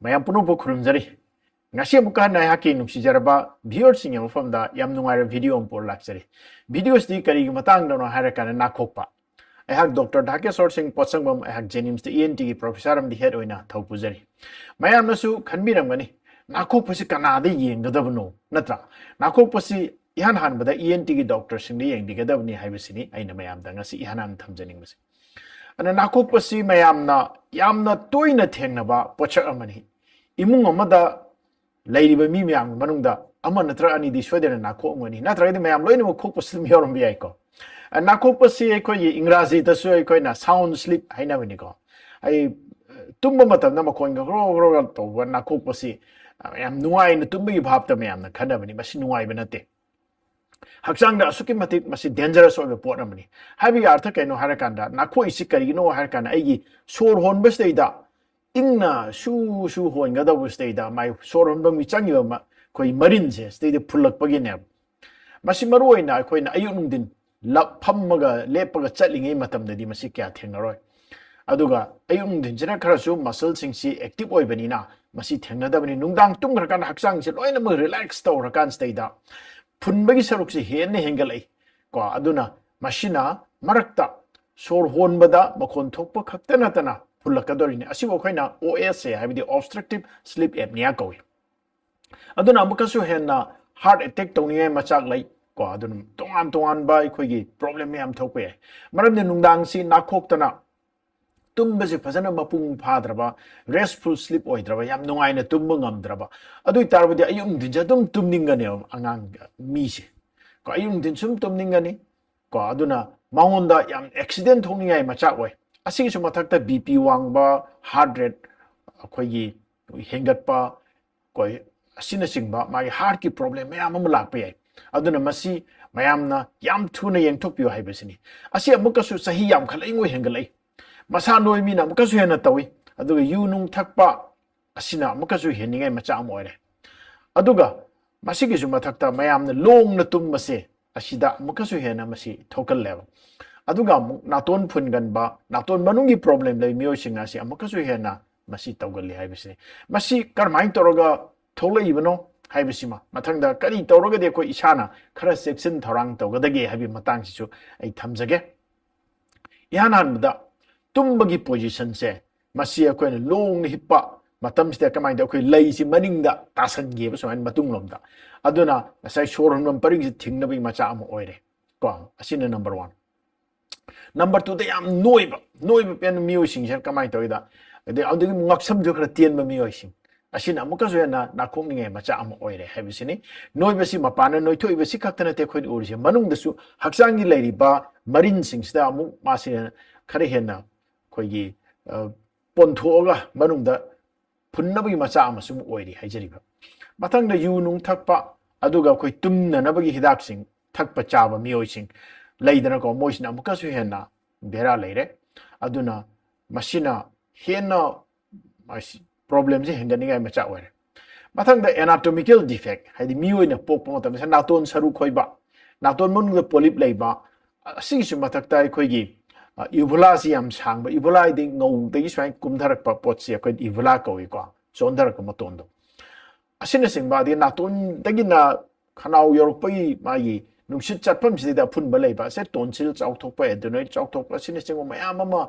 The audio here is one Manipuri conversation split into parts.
mayam puno po khurumjari ngasi amuka na haki nungsijaraba viewers singa mafamda yam nungaira video ampor lakjari videos di kari matang dono harakana Nakhokpa ahak Dr. Dhakeswar Potsangam ahak Jenims the ENT ki professor am di head oina thawpujari mayam nasu khanbiram gani Nakhokpa si kanada yengadabno natra Nakhokpa si ihan hanbada ENT ki doctor sing di yengbigadabni haibasini aina mayam da ngasi ihanam thamjaning basi ana Nakhokpa si mayamna yamna toina thengnaba pochak amani imung amada lairiba mi mayam manungda ama natra ani di swadena nakhokngani natra di mayam loina mo khokpa si miyorom bi aiko Nakhokpa si aikoi ingraji da su aikoi na sound sleep haina bani ko ai tumba matam na makon ga gro to Nakhokpa si yam nuai na tumba gi bhap ta mayam na khana bani masi nuai banate hakchang da asuki matik masi dangerous obe pot amani habi artha kaino harakanda nakho isi kari no harakana aigi sor hon bes da ingna shu hon ga da bus da mai sor hon bang mi changi ma koi marin je stay de pulak pagi ne masi maroi na koi na ayu nung din lap phammaga lepaga chatlingai matam da di masi kya thengaroi aduga ayu nung din jena kharasu muscle sing si active oi bani na masi thengna da bani nungdang tum kan hakchang se loina mo relax tawra kan stay da punbagi sarukse henne hengalai ko aduna mashina marakta sor honbada makon thokpa khaktana tana pulakadorini asibo khoina OSA habidi obstructive sleep apnea ko aduna amakasu henna heart attack tawniye machak lai ko adun tongan ba khoigi problem yam thokpe maramne nungdang si nakhoktana tumbase phajana mapung phadraba restful sleep oidraba yam nungaina tumba ngamdraba adu tarbudi ayum dinja dum tumningane angang misi ko ayum din sum tumningani ko aduna mangonda yam accident thongningai macha oi asigi sum mathakta BP wangba heart rate khoigi hengatpa ko asina singba mai heart ki problem mayam am lakpe ai aduna masi mayamna yam thuna yengthokpiyo haibasini asi amukasu sahi yam khalai ngoi hengalai masa noi mina mukasu hena tawi aduga yunung thakpa asina mukasu heningai macha amoire aduga masigi juma thakta mayamna long na tumbase asida mukasu hena masi thokal level aduga naton phungan ba naton manungi problem lai mio singa si mukasu hena masi tawgali haibise masi karmai toroga tholai ibano haibisima mathangda kari toroga de ko isana khara section thorang tawgadage habi matang sisu ai thamjage ihananda tumbagi position se masi akoin long hippa matam sta kamai da akoi lei si maningda tasan ge ba soan matung lomda aduna sai shoron ram paring si thingna bi macha am oire ko asina number 1 number 2 da yam noiba pen miyo sing se kamai toida de adigi ngaksam jo khra tien ba miyo sing asina amuka so na nakhong ninge macha am oire habisini noiba si mapana noi thoi ba si khaktana te khoi uri se manung da su hakchang gi leiri ba marin sing sta amu masi khare hena koigi ponthoga manungda punnabagi macha amasum oiri haijariba mathangda yunung thakpa aduga koi tumna nabagi hidak sing thakpa chaba mioi sing leidana ko moisna amukasu henna bera leire aduna masina henna problem je hengani gai macha oire mathangda anatomical defect haidi mioi na pokpa matam sa naton saru khoiba naton manungda polyp leiba asigisu mathakta koigi Ebola si yam sang ba Ebola ding ngau de iswai kumdharak pa pot si ko Ebola ko ko sondar ko matondo asina sing ba di naton dagina khanau yorok pai mai nungsit chatpam si da phun ba lei ba se tonsil chau thok pa adunoi chau thok pa sina sing ma ya mama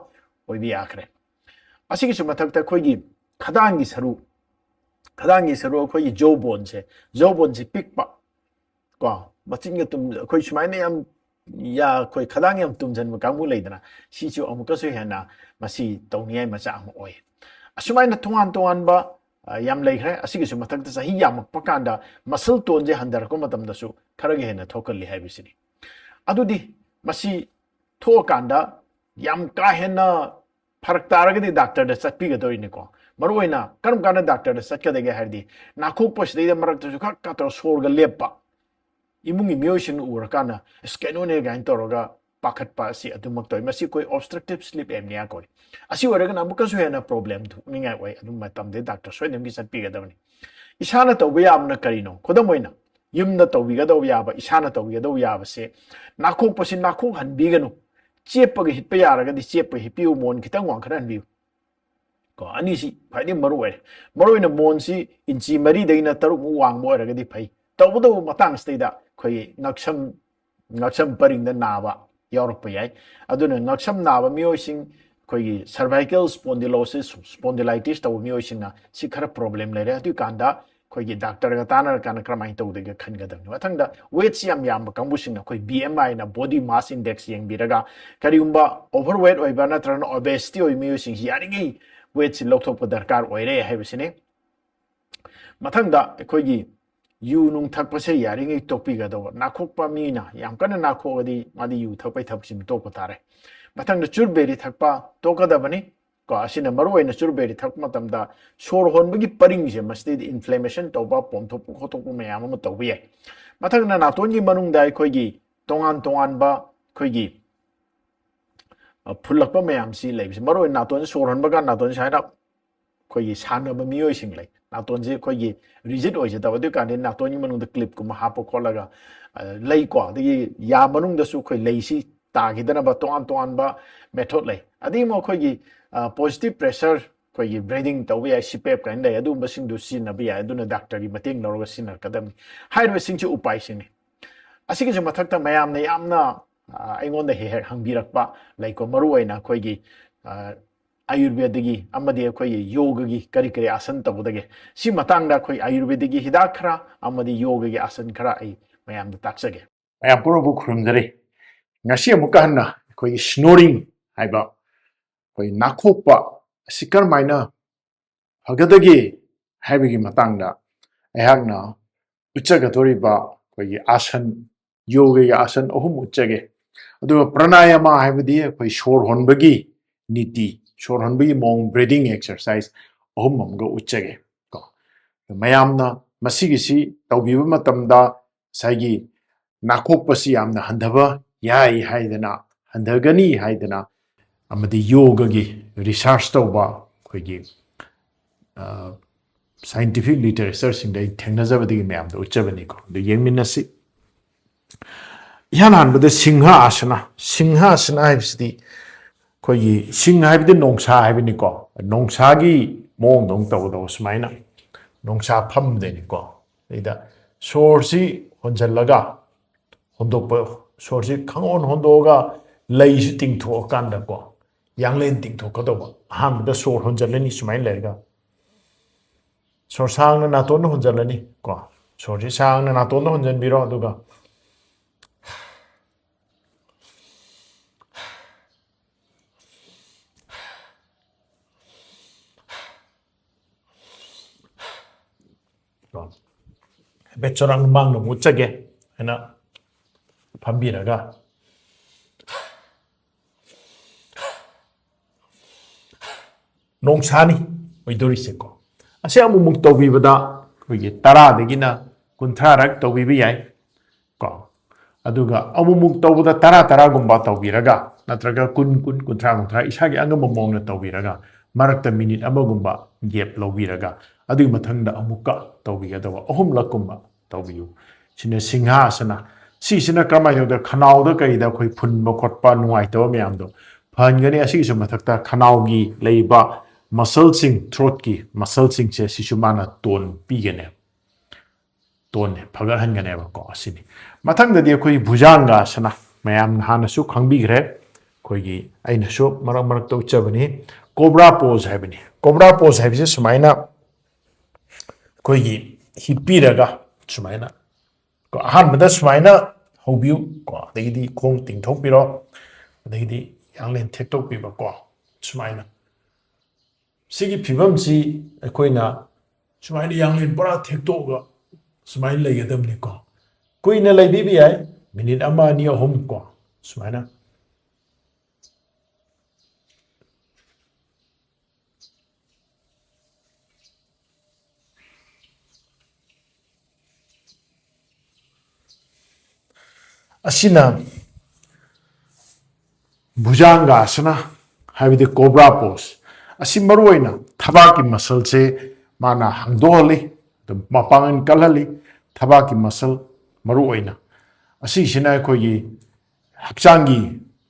oi bi akhre asigi su mathak ta khoi gi khadangi saru khoi jawbone se pik pa ko machin ga tum khoi sumai ne yam ya koi khadang yam tumjan ma kamu leidana si chu amukasu hena masi tawniai macha am oi asumai na tongan ba yam leikre asigi su matak ta sahi yam pakanda muscle tone je handar ko matam da su kharage hena thokal li haibisini adudi masi thokanda yam ka hena farak taraga di doctor da satpi ga doini ko maroina karam kana doctor da satka de ga hardi Nakhokpa de marak tu ka ka to sorga lepa imungi miosin urakana scanone gain toroga pakat pa si adumak toy masi koi obstructive sleep apnea koi asi waraga namuka su hena problem thu ningai wai adum matam de doctor soi nem gi satpi ga dawni isana to bi amna karino kodamoina yumna to bi ga daw ya ba isana to bi ga daw ya ba se Nakhokpa si nakhok han bi ga no chepa ga hitpa ya ra ga di chepa hipiu mon kitang wang kharan bi ko ani si phai maru oi maru ina mon si inchi mari deina taruk mu wang mo ra di phai tawdo matang stay da khoi ngaksam paring da na ba yorok pa yai aduna ngaksam na ba mio sing khoi cervical spondylosis spondylitis taw mio sing na si khara problem le re atu kanda khoi doctor ga tanar kan kramai taw de ga khan ga dang wathang da weight yam yam ba kangbu sing na khoi BMI na body mass index yeng biraga kariumba overweight oi ba na tran obesity oi mio sing yari ngi weight si lok thok pa darkar oi re hai bisine mathang da khoi gi yu nung thak pa se yari ngi topi ga do nakhokpa mi na yam kana nakho di madi yu thak pai thak sim to ko tare mathang da churberi thak pa to ka da bani ko asina maru oi na churberi thak matam da sor hon bagi paring je masti inflammation to ba pom thok ko to ko me yam ma to bi mathang na na ton gi manung dai khoi gi tongan ba khoi gi phulak pa me yam si lai maru oi na ton sor hon ba ga na ton sai da khoi gi san ba mi oi sing lai na ton je khoi gi rigid oi je da du kan na ton gi manung da clip ko ma ha po ko laga lai ko di ya manung da su khoi lai si ta gi da na ba ton ba method lai adi mo khoi gi positive pressure khoi gi breathing to wi CPAP kan dai adu ba sing du sin na bi ya adu na doctor gi mateng no ga sin na kadam hai ba sing chi upai sing ni asigi ju mathak ta mayam na yamna aingon da he hang bi rak pa lai ko maru oi na khoi gi ayurvedagi amadi khoi yoga gi kari kari asan tabu dage si matang da khoi ayurvedagi hidak khara amadi yoga gi asan khara ai mayam da taksage mayam puro bu khrum dare ngasi amuka hanna khoi snoring haiba khoi nakhokpa sikar maina hagadagi haibagi matang da ayakna uchaga tori ba khoi asan yoga gi asan ohum uchage adu pranayama haibadi khoi shor honbagi niti shor honbi mong breathing exercise ohum amga uchage ko mayamna masigi si tawbiba matamda sagi nakhokpa si yamna handaba yai haidana handagani haidana amadi yoga gi research tawba khoigi scientific literature sing dai thengnajabadi mayamda uchabani ko de yengminasi yan hanbada singha asana haibsidi khoi sing haibdi nongsa haibni ko nongsa gi mong dong taw do smaina nongsa pham de ni ko ida sorsi honjalaga hondok sorsi khangon hondoga lei su ting tho kan da ko yanglen ting tho ka do ham da sor honjalani smain lega sor sang na ton honjalani ko sorsi sang na ton honjan biro duga becorang mang no mucage ena phambiraga nongsani oidori seko ase amu muk tawbibada kogi 10 dagina 30 rak tawbibi yai ko aduga amu muk tawbada 10 gumba tawbiraga natraga 30 isagi angam mongna tawbiraga marakta minute amagumba gap lobiraga adu mathangda amuka tawbigadawa ahumlakumba tawbiyu sina singhasana sina kramai da khanau da kai da khoi phunba khotpa nuai taw myam do phangani asi su mathakta khanau gi leiba muscle sing throat ki muscle sing che sisumana ton pigene ton phagar hangane ba ko asini mathangda di khoi bhujanga sana mayam hana su khangbi gre khoi gi aina su marak taw chabani cobra pose haibani sumaina koi hipiraga sumaina ko ahanbada sumaina hobiu ko dagidi khong tingthok piro dagidi yanglen thektok piba ko sumaina sigi phibam si akoina sumaina yanglen pura thektoga sumaina legadamni ko koina leibibi ai minute ama ni ahum ko sumaina asina bhujanga asana habide cobra pose asi maruina thabaki muscle se mana hangdohali mapangan kalhali thabaki muscle maruina asi sina khoi hakchangi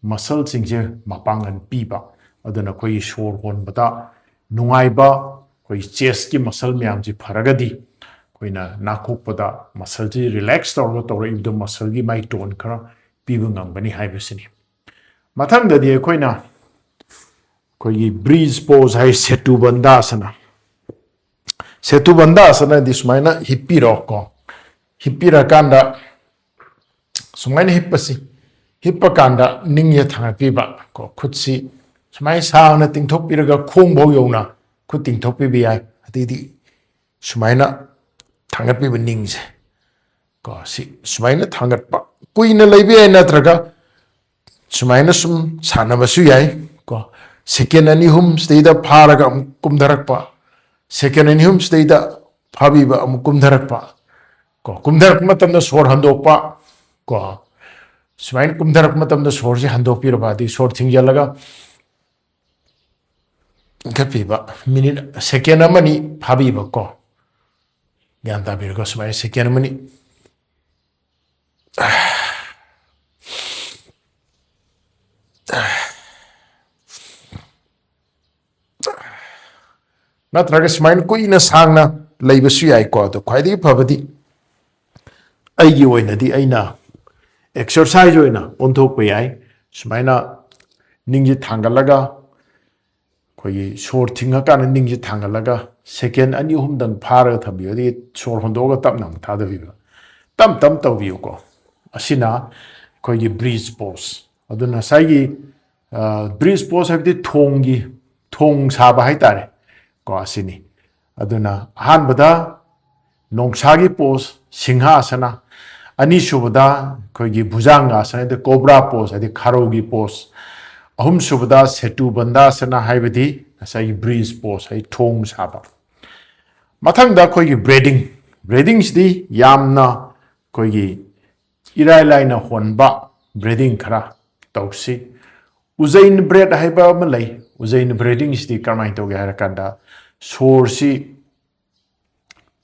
muscle singje mapangan piba aduna khoi shor hon bata नुंगाइबा कोई चेस्ट की मसल म्याम जी फरगदी कोइना नाखोकपदा मसल जी रिलैक्स तौर इबदो मसल की माइ टोन खरा पीब ngambani haibasini mathangdadi koina कोई ब्रीज पोज है सेतु बंदासना दी सुमाइना हिप्पीरो को हिप्पीरा कांदा सुमाइना हिप्पसी हिप्पा कांदा निंगे थांगा पीबा को खुदसी सुमाइ साना तिंथोक पीरगा खोंग भौ योना खुद तिंथोक पीबी याय अतिदि सुमाइना थांगा पीबा निंगसे को सी सुमाइना थांगत पा कुइना लैबे याय नत्रगा सुमाइना सुम सानबसु याय को सेकेंड अनि हुम स्टेदा फारगा कुमधरकपा सेकेंड अनि हुम स्टेदा फाबीबा कुमधरकपा को कुमधरक मतमदा सोर हंदोकपा को सुमाइन कुमधरक मतमदा सोर से हंदोकपीरबादी सोर थिंगजलगा गपीबा मिनिट सेकेंड अमनी फाबीबा को ज्ञान ताबीरगा सुमाइन सेकेंड अमनी नत्रगा सुमाइन कुइना सांगना लैबसु याय को तो ख्वाइदि फबदी अइगी ओइनदी अइना एक्सरसाइज ओइना ओंथोकपा याय सुमाइना निंगजी थांगलगा कोई सोर थिंगा कान निंगजी थांगलगा सेकेंड अनि हुमदंग फारगा थबियोदि सोर होंदोगा तपना थादबिबा तम तम तौबियो को असिना कोई ब्रीज पोज अदुना साइगी ब्रीज पोज हबदि थोंग साबा हाइतारे को असिनी अदुना अहानबदा नोंसागी पोज सिंहासना अनीसुबदा कोई भुजांग आसन द कोब्रा पोज अदि खारोगी पोज अहुमसुबदा सेतु बंदासना हाइबदि असाई ब्रीज पोज है थोंग साबा मथंगदा कोई ब्रेडिंग सिदि यामना कोई इराय लाइना होनबा ब्रेडिंग खरा तौसी उजैन ब्रेड हाइबा मलै उजैन ब्रेडिंग सिदि करमाइन तौगे हारकांदा सोरसी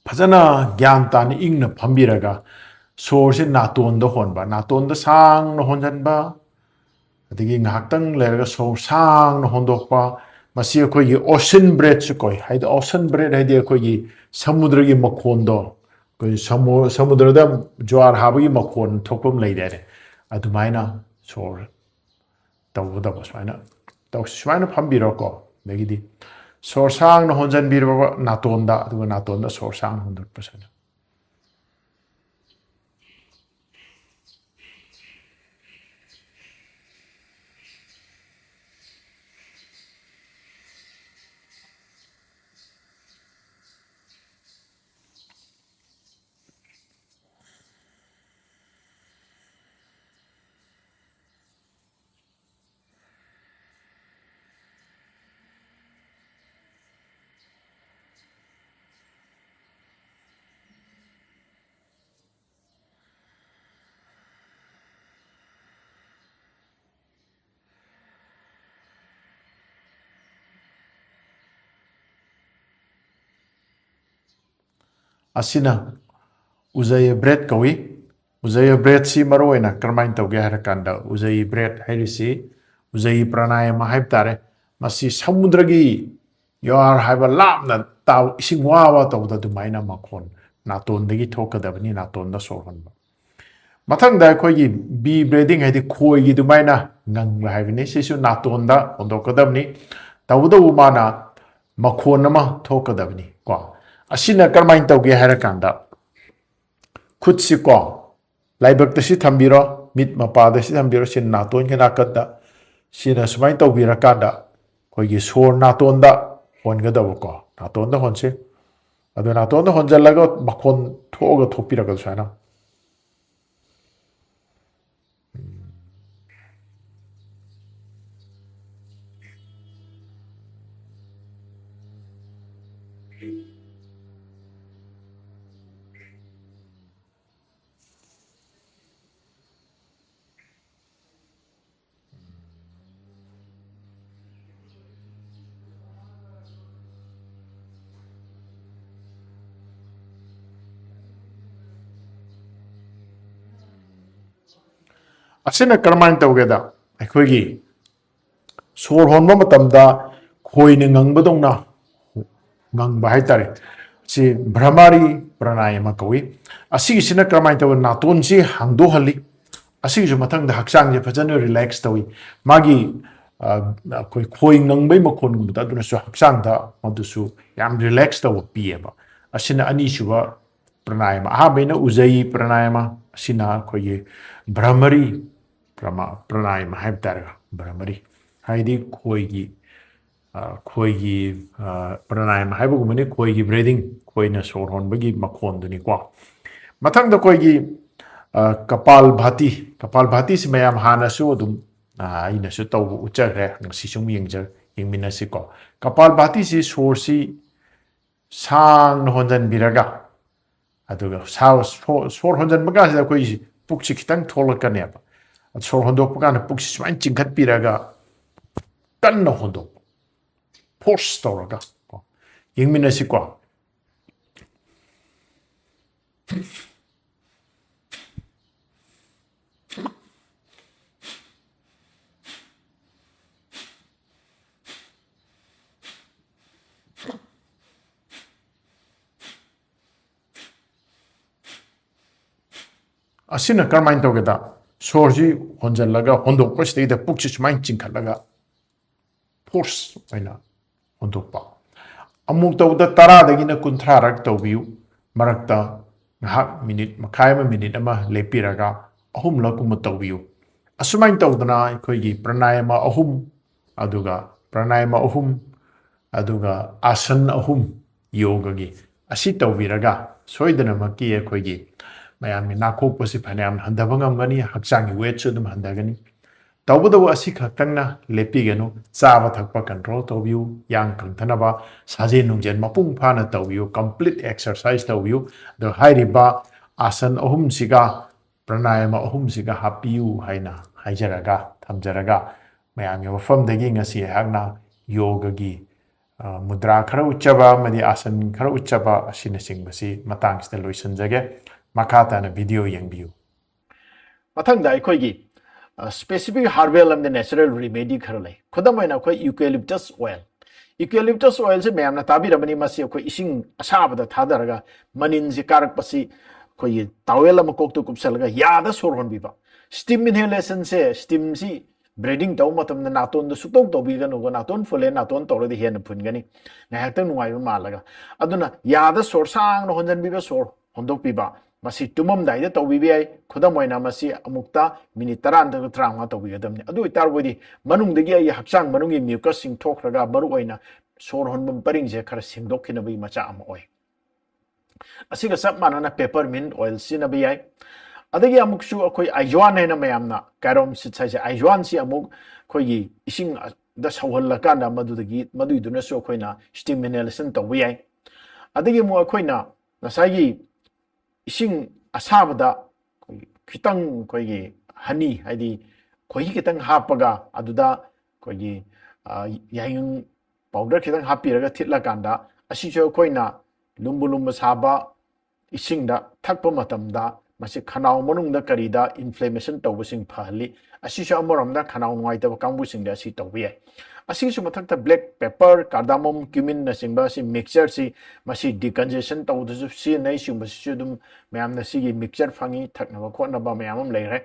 फजना ज्ञान तान इंगना फंबिरगा सोरसे नातोन द होनबा नातोन द सांग न होनजनबा अदगी ngahaktang lerga so sang न होंदोकपा मसी अखोई ओशन ब्रेड से कोई हाइद ओशन ब्रेड हाइद अखोई समुद्र की मखोंदो कोई समुद्र द ज्वार हाबगी मखोन थोकम लैदेरे अदुमाइना सोर तौबदा बसमाइना तौसमाइना फंबिरको दगिदी सोर सांग न होंजन बिरबा नातोंदा अदुगा नातोंदा सोर सांग 100% असिना उजय ब्रेड कवी उजय ब्रेड सी मरोइना करमाइन तौगे हरकांदा उजय ब्रेड हाइरिसी उजय प्राणायाम हाइब तारे मसी समुद्रगी यार हाइबा लापना ताव इसिंग वावा तौदा दुमाइना मखोन नातोंदगी थोकदबनी नातोंदा सोरहनबा मथंगदा अखोई बी ब्रेडिंग हाइदि खोइगी दुमाइना ngang हाइबने सिसु नातोंदा ओंदोकदबनी तौदो माना मखोन अमा थोकदबनी को असिना करमाइन तौगे हारकांदा खुदसी को लाइबक्तसी थंबिरो मिट मपादसी थंबिरो सिन नातोन के नाकदा सिना सुमाइन तौबिरकांदा कोई सोर नातोंदा होनगदब को नातोंदा होनसे अदो नातोंदा होनजलगा मखोन थोगा थोपिरगा साना असिना करमाइन तौगेदा अखोगी सोर होनबा मतमदा खोइने ngangbदोंना ngang bahai tare si Brahmari pranayama kawi asigi sina kramai taw naton si hangdo hali asigi ju mathang da haksang je phajana relax tawi magi koi khoi ngang bai makhon gu da duna su haksang da madu su yam relax taw pieba asina ani shuba pranayama ha baina ujai pranayama asina koi Brahmari pranayama hai tar Brahmari haidi khoi gi pranayama hai bu mani khoi gi breathing khoi na sor hon bagi makhon duni kwa mathang da koi gi kapal bhati si mayam hana su dum ina su taw ucha re ngsi sum yengjar yengmina si ko kapal bhati si sor si sang honjan biraga aduga sor honjan baga sa koi puk si kitang tholaka ne ba sor hondok pa kana puk si smain chingkhat biraga kan no hondok force tawraga yengmina si ko asina karmain tawgeda sorji honjalaga hondok pasti da puk si smain chingkhatlaga force aina hondok pa amuk tawda tara dagina kunthra rak tawbiu marakta ngahak minute makai ma minute ama lepiraga ahum la kum tawbiu asumain tawdana khoi gi pranayama ahum aduga asan ahum yoga gi asi tawbiraga soidana maki khoi gi mayam Nakhokpa si phanayam handabangam gani haksangi weight su dum handagani tawbadaw asi khaktangna lepiganu chaba thakpa control tawbiu yang kangthanaba saje nungjen mapung phana tawbiu complete exercise tawbiu the hairiba asan ahum siga pranayama ahum siga hapiu haina haijaraga thamjaraga mayam yo fam dagi ngasi hakna yoga gi mudra khara uchaba madi asan khara uchaba asina singbasi matang sta loisanjage makata na video yengbiu mathang da khoi gi specific herbal and the natural remedy kharale khodam aina khoi eucalyptus oil se mayam na tabi ramani masi khoi ising asaba da thadaraga manin ji karak pasi khoi tawel am kok tu kupsalga yada sor hon biba steam inhalation se steam si breathing taw matam na naton da sutok to bi ganu naton fule naton to ro de hen phun gani na hakta nuai ma laga aduna yada sor sang no honjan biba sor hondok biba masi tumam dai da tawi bi ai khudam oina masi amukta minute taran da tranga tawi gadamni adu itar bodi manung dagi ai haksang manung gi mucus sing thokraga maru oina sor honbam paring je khara singdok khina bi macha am oi asiga sap manana peppermint oil sina bi ai adagi amuk su akoi aijuan hena mayamna karom sit sai aijuan si amuk khoi gi ising da sawhal la kana madu dagi madu duna so khoina stimulation tawi ai adagi mu khoina nasai gi ising asabada kitang koigi honey haidi koigi kitang hapaga aduda koigi yang powder kitang hapiraga thitla kanda asi jo koina lumbu saba ising da thakpa matamda masi khanau manung da karida inflammation tawbusing phali asi jo amoram da khanau ngai ta kangbu sing da si tawbi asi su mathakta black pepper cardamom cumin na singba si mixture si masi decongestion tawdu si nei singba si dum mayam na si gi mixture fangi thakna ba khona ba mayam am leire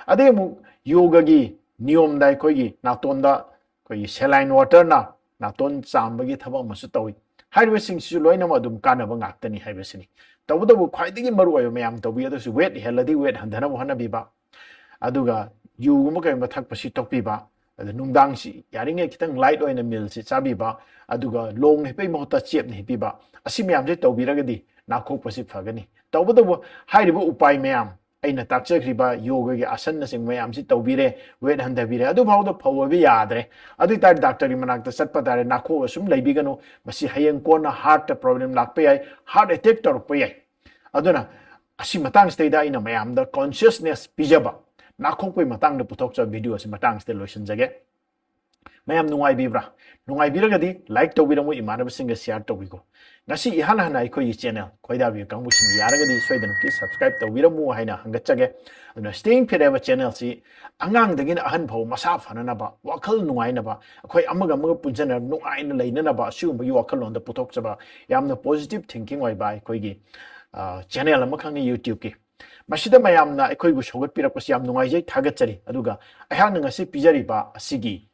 ade mu yoga gi niyom dai koi gi naton da koi saline water na naton chamba gi thaba masu tawi haiwe sing si loina ma dum kana ba ngaktani haibe sini tawdu bu khwai digi maru ayo mayam tawi adu su weight heladi weight handana bu hana biba aduga yu mu kai ma thak pasi tokpi ba nungdang si yaringe kitang light oil na meal si chabi ba aduga long hepe mohta chep ne hepi ba asi myam je tawbiragadi Nakhokpa si phagani tawbadabu hairibu upai myam aina takchakri ba yoga gi asan na sing myam si tawbire weight handabire adu bawda phawabi yadre adu tar doctor ri manak ta satpa dare Nakhokpa sum leibiganu masi hayeng kona heart problem lakpe ai heart attack tor pe ai aduna asi matang stay da ina myam da consciousness pijaba Nakhokpa matang da puthok cha video si matang ste lotion jage mayam nungai bibra nungai biragadi like tawbiramu imanaba singa share tawbigo ngasi ihana hana ikoi channel koida bi kangbu sing yaragadi soidan ki subscribe tawbiramu haina hangachage aduna staying forever channel si angang dagin ahan phau masa fanana ba wakal nungai na ba akoi amaga amaga punjana nungai na leina na ba su bu wakal on da putok chaba yamna positive thinking wai ba ikoi gi channel amakhang ni YouTube ki masida mayamna ikoi bu shogat pirak pas yam nungai jai thagachari aduga ayang ngasi pijari ba asigi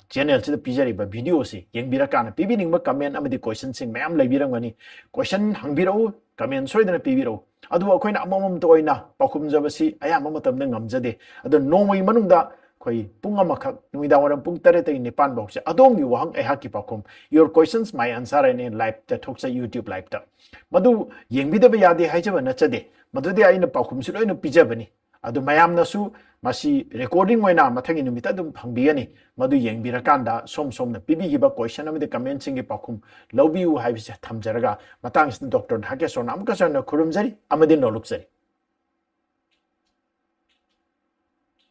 channel chida pijari ba video si yengbira kana pibining ma comment amadi question sing mayam laibirang gani question hangbirau comment soidana pibirau adu akoina amamam to oina pakhum jabasi ayam amatam na ngamjade adu nomai manungda koi pung amakha nuida waram pung tare tai nipan box adom yu wahang ai haki pakhum your questions my answer in live ta thoksa YouTube live ta madu yengbida ba yade haijaba nachade madu de aina pakhum su loina pijabani adu mayam nasu masi recording oina mathagi numita dum phangbiani madu yengbira kanda som na pibi giba question amide comment sing gi pakhum lobby u haibise thamjaraga matang sin Dr. Dhakeswar nam ka sana khurumjari amade noluksari